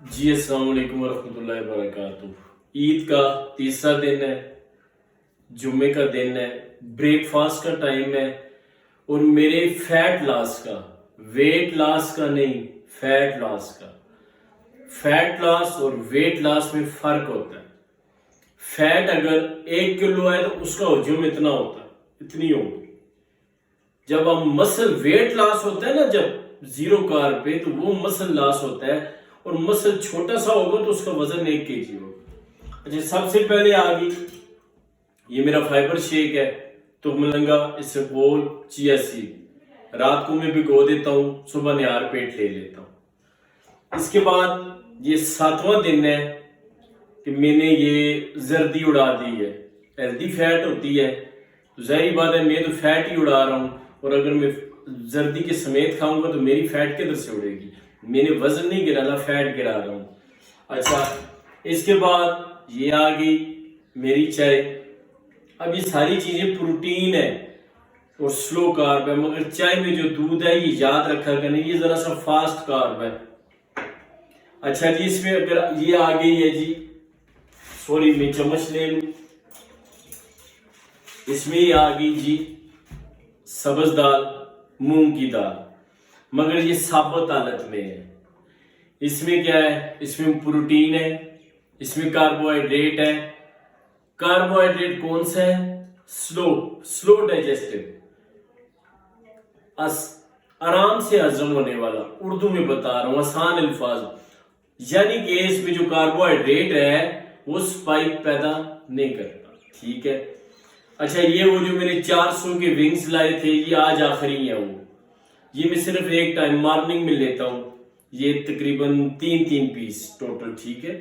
جی السلام علیکم ورحمۃ اللہ وبرکاتہ۔ عید کا تیسرا دن ہے، جمعے کا دن ہے، بریک فاسٹ کا ٹائم ہے اور میرے فیٹ لاس کا، ویٹ لاس کا نہیں، فیٹ لاس کا۔ فیٹ لاس اور ویٹ لاس میں فرق ہوتا ہے۔ فیٹ اگر 1 کلو ہے تو اس کا حجم اتنا ہوتا ہے، اتنی ہوگی۔ جب ہم مسل ویٹ لاس ہوتا ہے نا، جب زیرو کارب پہ، تو وہ مسل لاس ہوتا ہے، اور مسل چھوٹا سا ہوگا تو اس کا وزن 1 kg ہوگا۔ اچھا، سب سے پہلے آگئی یہ میرا فائبر شیک ہے، تو ملنگا، اسبگول، چیا سیڈ، رات کو میں بھگو دیتا ہوں، صبح نہار پیٹ لے لیتا ہوں۔ اس کے بعد یہ 7واں دن ہے کہ میں نے یہ زردی اڑا دی ہے۔ ہیلدی فیٹ ہوتی ہے تو ظاہری بات ہے میں تو فیٹ ہی اڑا رہا ہوں، اور اگر میں زردی کے سمیت کھاؤں گا تو میری فیٹ کدھر سے اڑے گی؟ میں نے وزن نہیں گرانا، فیٹ گرا رہا ہوں۔ اچھا، اس کے بعد یہ آ گئی میری چائے۔ اب یہ ساری چیزیں پروٹین ہے اور سلو کارب ہے، مگر چائے میں جو دودھ ہے یہ یاد رکھا کرنا، یہ ذرا سا فاسٹ کارب ہے۔ اچھا جی، اس میں اگر یہ آ گئی ہے جی، سوری میں چمچ لے لوں، اس میں یہ آ گئی جی سبز دال، مونگ کی دال، مگر یہ ثابت حالت میں ہے۔ اس میں کیا ہے؟ اس میں پروٹین ہے، اس میں کاربوہائیڈریٹ ہے۔ کاربوہائیڈریٹ کون سا ہے؟ سلو ڈائجسٹو، آرام سے ہضم ہونے والا، اردو میں بتا رہا ہوں آسان الفاظ، یعنی کہ اس میں جو کاربوہائیڈریٹ ہے وہ اسپائک پیدا نہیں کرتا، ٹھیک ہے۔ اچھا، یہ وہ جو میں نے 400 کے ونگز لائے تھے، یہ آج آخری ہے وہ، یہ میں صرف ایک ٹائم مارننگ میں لیتا ہوں، یہ تقریباً 3 پیس ٹوٹل، ٹھیک ہے۔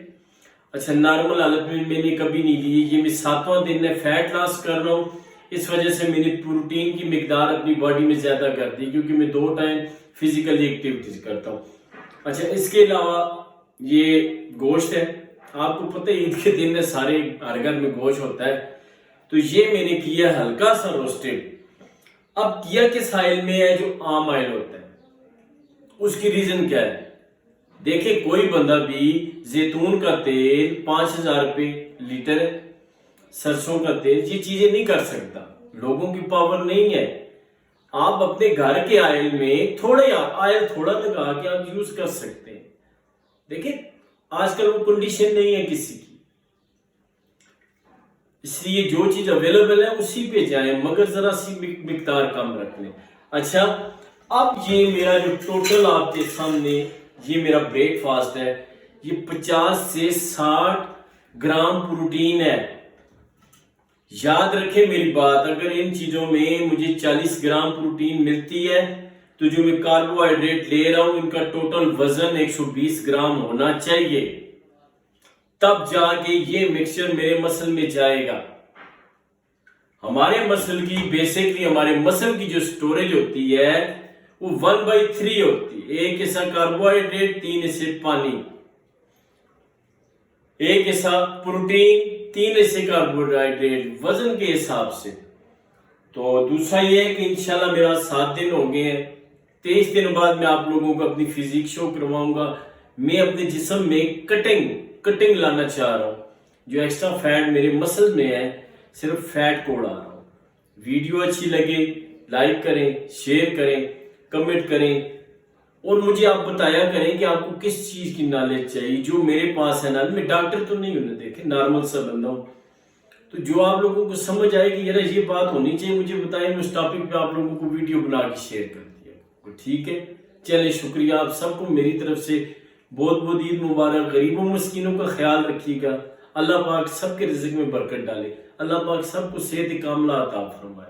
اچھا، نارمل حالت میں میں نے کبھی نہیں لی، یہ میں 7واں دن ہے، فیٹ لاس کر رہا ہوں، اس وجہ سے میں نے پروٹین کی مقدار اپنی باڈی میں زیادہ کر دی، کیونکہ میں 2 ٹائم فزیکل ایکٹیویٹیز کرتا ہوں۔ اچھا، اس کے علاوہ یہ گوشت ہے، آپ کو پتہ ہے عید کے دن میں سارے ہر گھر میں گوشت ہوتا ہے، تو یہ میں نے کیا ہلکا سا روسٹڈ۔ اب کیا کس آئل میں ہے؟ جو عام آئل ہوتا ہے، اس کی ریزن کیا ہے؟ دیکھیں، کوئی بندہ بھی زیتون کا تیل 5000 روپے لیٹر ہے، سرسوں کا تیل، یہ چیزیں نہیں کر سکتا، لوگوں کی پاور نہیں ہے۔ آپ اپنے گھر کے آئل میں آئل تھوڑا لگا کے آپ یوز کر سکتے ہیں۔ دیکھیں، آج کل وہ کنڈیشن نہیں ہے کسی کی، اس لیے جو چیز اویلیبل ہے اسی پہ جائیں، مگر ذرا سی مقدار کم رکھ لیں۔ اچھا، اب یہ میرا جو ٹوٹل آپ کے سامنے یہ میرا بریک فاسٹ ہے، یہ 50 سے 60 گرام پروٹین ہے۔ یاد رکھیں میری بات، اگر ان چیزوں میں مجھے 40 گرام پروٹین ملتی ہے تو جو میں کاربوہائیڈریٹ لے رہا ہوں ان کا ٹوٹل وزن 120 گرام ہونا چاہیے، تب جا کے یہ مکسچر میرے مسل میں جائے گا۔ ہمارے مسل کی بیسکلی ہمارے مسل کی جو سٹوریج ہوتی ہے وہ 1/3 ہوتی ہے، 1 حصہ کاربوہائیڈریٹ، 3 حصے پانی، 1 حصہ پروٹین، 3 حصے کاربوہائیڈریٹ، وزن کے حساب سے۔ تو دوسرا یہ ہے کہ انشاءاللہ میرا 7 دن ہو گئے ہیں، 23 دن بعد میں آپ لوگوں کو اپنی فزیک شو کرواؤں گا۔ میں اپنے جسم میں کٹنگ لانا چاہ رہا ہوں، جو ایکسٹرا فیٹ میرے مسل میں ہے، صرف فیٹ کو اڑا رہا ہوں۔ ویڈیو اچھی لگے لائک کریں، شیئر کریں، کمنٹ کریں، اور مجھے آپ بتایا کریں کہ آپ کو کس چیز کی نالج چاہیے۔ جو میرے پاس ہے میں ڈاکٹر تو نہیں ہوں، دیکھیں نارمل سا بندہ ہوں، تو جو آپ لوگوں کو سمجھ آئے کہ یار یہ بات ہونی چاہیے مجھے بتائیں، میں اس ٹاپک پہ آپ لوگوں کو ویڈیو بنا کے شیئر کر دیا، ٹھیک ہے۔ چلیں، شکریہ آپ سب کو میری طرف سے بہت بہت عید مبارک۔ غریبوں مسکینوں کا خیال رکھیے گا، اللہ پاک سب کے رزق میں برکت ڈالے، اللہ پاک سب کو صحت کاملہ عطا فرمائے۔